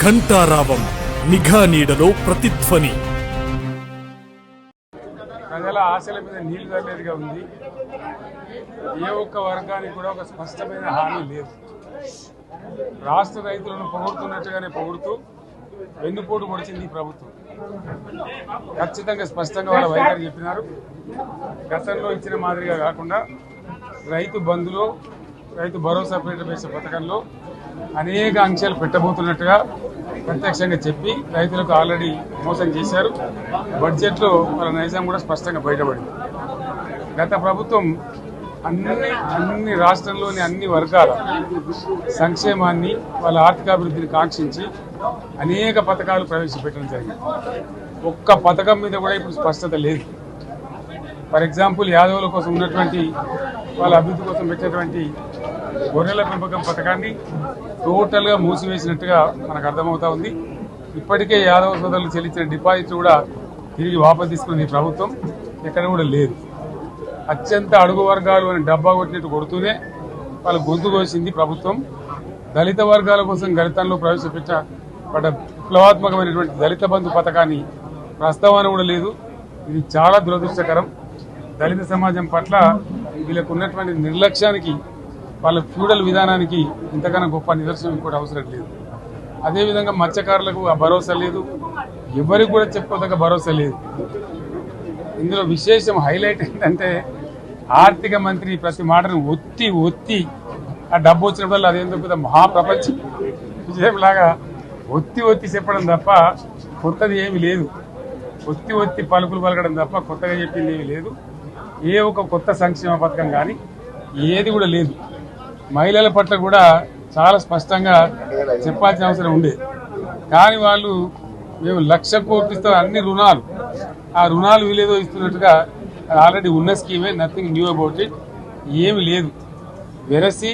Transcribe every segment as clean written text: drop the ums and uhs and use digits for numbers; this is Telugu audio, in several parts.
ఘంటారావం నిఘా నీడలో ప్రతిధ్వని. ప్రజల ఆశల మీద నీళ్లు తల్లేదిగా ఉంది. ఏ ఒక్క వర్గానికి కూడా ఒక స్పష్టమైన హామీ లేదు. రాష్ట్ర రైతులను పొగుడుతున్నట్టుగానే పొగుడుతూ వెన్నుపోటు పొడిచింది ఈ ప్రభుత్వం. ఖచ్చితంగా స్పష్టంగా వాళ్ళ వైఖరి చెప్పినారు. గతంలో ఇచ్చిన మాదిరిగా కాకుండా రైతు బంధులో, రైతు భరోసా పేట పథకంలో అనేక ఆంక్షలు పెట్టబోతున్నట్టుగా ప్రత్యక్షంగా చెప్పి రైతులకు ఆల్రెడీ మోసం చేశారు. బడ్జెట్లో వాళ్ళ నైజాం కూడా స్పష్టంగా బయటపడింది. గత ప్రభుత్వం అన్ని రాష్ట్రంలోని అన్ని వర్గాల సంక్షేమాన్ని, వాళ్ళ ఆర్థికాభివృద్ధిని కాంక్షించి అనేక పథకాలు ప్రవేశపెట్టడం జరిగింది. ఒక్క పథకం మీద కూడా ఇప్పుడు స్పష్టత లేదు. ఫర్ ఎగ్జాంపుల్, యాదవుల కోసం ఉన్నటువంటి వాళ్ళ అభివృద్ధి కోసం పెట్టినటువంటి గొర్రెల పెంపకం పథకాన్ని టోటల్గా మూసివేసినట్టుగా మనకు అర్థమవుతా ఉంది. ఇప్పటికే యాదవ సోదరులు చెల్లించిన డిపాజిట్ కూడా తిరిగి వాపసు తీసుకున్నది ప్రభుత్వం. ఎక్కడ కూడా లేదు. అత్యంత అడుగు వర్గాలు అని డబ్బా కొట్టినట్టు కొడుతూనే వాళ్ళు గొంతు కోసింది ప్రభుత్వం. దళిత వర్గాల కోసం గణితంలో ప్రవేశపెట్టబడ్డ విప్లవాత్మకమైనటువంటి దళిత బంధు పథకాన్ని ప్రస్తావన కూడా లేదు. ఇది చాలా దురదృష్టకరం. దళిత సమాజం పట్ల వీళ్ళకు ఉన్నటువంటి నిర్లక్ష్యానికి, వాళ్ళ ఫ్యూడల్ విధానానికి ఇంతకన్నా గొప్ప నిదర్శనం కూడా అవసరం లేదు. అదేవిధంగా మత్స్యకారులకు ఆ భరోసా లేదు. ఎవరికి కూడా చెప్పుకోదగ్గ భరోసా లేదు. ఇందులో విశేషం హైలైట్ ఏంటంటే, ఆర్థిక మంత్రి ప్రతి మాటను ఒత్తి ఆ డబ్బు వచ్చినప్పుడు అదేందో పెద్ద మహాప్రపంచ విజయంలాగా ఒత్తి చెప్పడం తప్ప కొత్తది ఏమీ లేదు. ఒత్తి పలుకులు పలకడం తప్ప కొత్తగా చెప్పింది ఏమీ లేదు. ఏ ఒక కొత్త సంక్షేమ పథకం కానీ ఏది కూడా లేదు. మహిళల పట్ల కూడా చాలా స్పష్టంగా చెప్పాల్సిన అవసరం ఉండే. కానీ వాళ్ళు మేము 1,00,000 కోట్లు ఇస్తాం, అన్ని రుణాలు, ఆ రుణాలు వీలేదో ఇస్తున్నట్టుగా ఆల్రెడీ ఉన్న స్కీమే, నథింగ్ న్యూ అబౌట్ ఇట్, ఏమి లేదు. వెరసి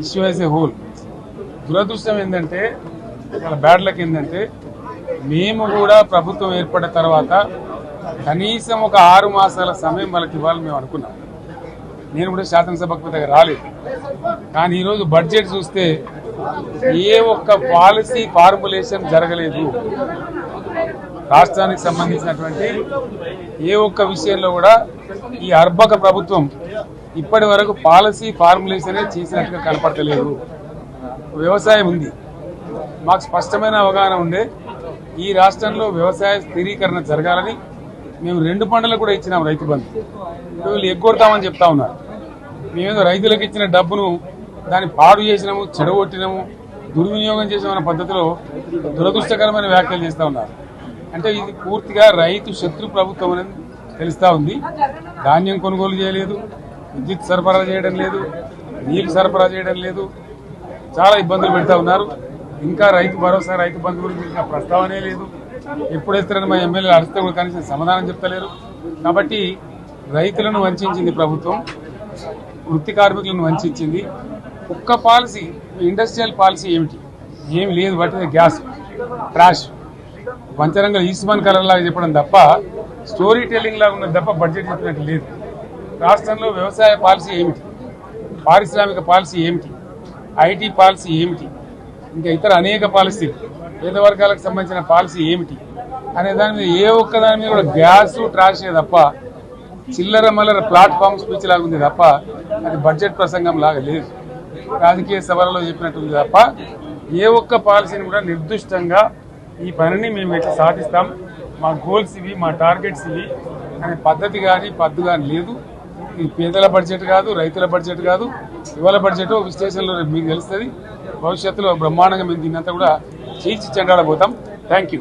ఇష్యూ యాజ్ ఏ హోల్. దురదృష్టం ఏంటంటే, వాళ్ళ బ్యాడ్ లక్ ఏంటంటే, మేము కూడా ప్రభుత్వం ఏర్పడిన తర్వాత కనీసం ఒక 6 మాసాల సమయం వాళ్ళకి ఇవ్వాలని మేము అనుకున్నాం. నేను కూడా శాసనసభకు దగ్గర రాలేదు. కానీ ఈరోజు బడ్జెట్ చూస్తే ఏ ఒక్క పాలసీ ఫార్ములేషన్ జరగలేదు. రాష్ట్రానికి సంబంధించినటువంటి ఏ ఒక్క విషయంలో కూడా ఈ అర్భక ప్రభుత్వం ఇప్పటి వరకు పాలసీ ఫార్ములేషనే చేసినట్టుగా కనపడతలేదు. వ్యవసాయం ఉంది, మాకు స్పష్టమైన అవగాహన ఉండే ఈ రాష్ట్రంలో వ్యవసాయ స్థిరీకరణ జరగాలని మేము 2 పంటలకు కూడా ఇచ్చినాం రైతు బంధు. వీళ్ళు ఎగ్గొడతామని చెప్తా ఉన్నారు. మేమేదో రైతులకు ఇచ్చిన డబ్బును దాన్ని పాడు చేసినాము, చెడగొట్టినాము, దుర్వినియోగం చేసామన్న పద్ధతిలో దురదృష్టకరమైన వ్యాఖ్యలు చేస్తూ ఉన్నారు. అంటే ఇది పూర్తిగా రైతు శత్రు ప్రభుత్వం అనేది తెలుస్తూ ఉంది. ధాన్యం కొనుగోలు చేయలేదు, విద్యుత్ సరఫరా చేయడం లేదు, నీళ్లు సరఫరా చేయడం లేదు, చాలా ఇబ్బందులు పెడతా ఉన్నారు. ఇంకా రైతు భరోసా, రైతు బంధు గురించి ఇంకా ప్రస్తావనే లేదు. ఎప్పుడేస్తారని మా ఎమ్మెల్యేలు అడిగితే కూడా కనీసం సమాధానం చెప్తలేరు. కాబట్టి రైతులను వంచింది ప్రభుత్వం, వృత్తి కార్మికులను వంచింది. ఒక్క పాలసీ, ఇండస్ట్రియల్ పాలసీ ఏమిటి? ఏమి లేదు. బట్టి గ్యాస్ ట్రాష్ పంచరంగ ఈస్మాన్ కలర్ లాగా చెప్పడం తప్ప, స్టోరీ టెల్లింగ్ లాగా ఉన్నది తప్ప బడ్జెట్ చెప్పినట్టు లేదు. రాష్ట్రంలో వ్యవసాయ పాలసీ ఏమిటి? పారిశ్రామిక పాలసీ ఏమిటి? ఐటీ పాలసీ ఏమిటి? ఇంకా ఇతర అనేక పాలసీలు, పేద వర్గాలకు సంబంధించిన పాలసీ ఏమిటి అనే దాని మీద ఏ ఒక్క దాని మీద కూడా గ్యాస్ ట్రాషే తప్ప, చిల్లర మల్లర ప్లాట్ఫామ్ స్పీచ్ లాగా ఉంది తప్ప అది బడ్జెట్ ప్రసంగం లాగా లేదు. రాజకీయ సభలలో చెప్పినట్టుంది తప్ప ఏ ఒక్క పాలసీని కూడా నిర్దిష్టంగా ఈ పనిని మేము ఎట్లా సాధిస్తాం, మా గోల్స్ ఇవి, మా టార్గెట్స్ ఇవి అనే పద్ధతి కానీ పద్దు కానీ లేదు. ఇది పేదల బడ్జెట్ కాదు, రైతుల బడ్జెట్ కాదు. ఇవాళ బడ్జెట్ విశ్లేషణలో మీకు తెలుస్తుంది. భవిష్యత్తులో బ్రహ్మాండంగా మేము దీన్నంతా కూడా చీల్చి చెండాడబోతాం. Thank you.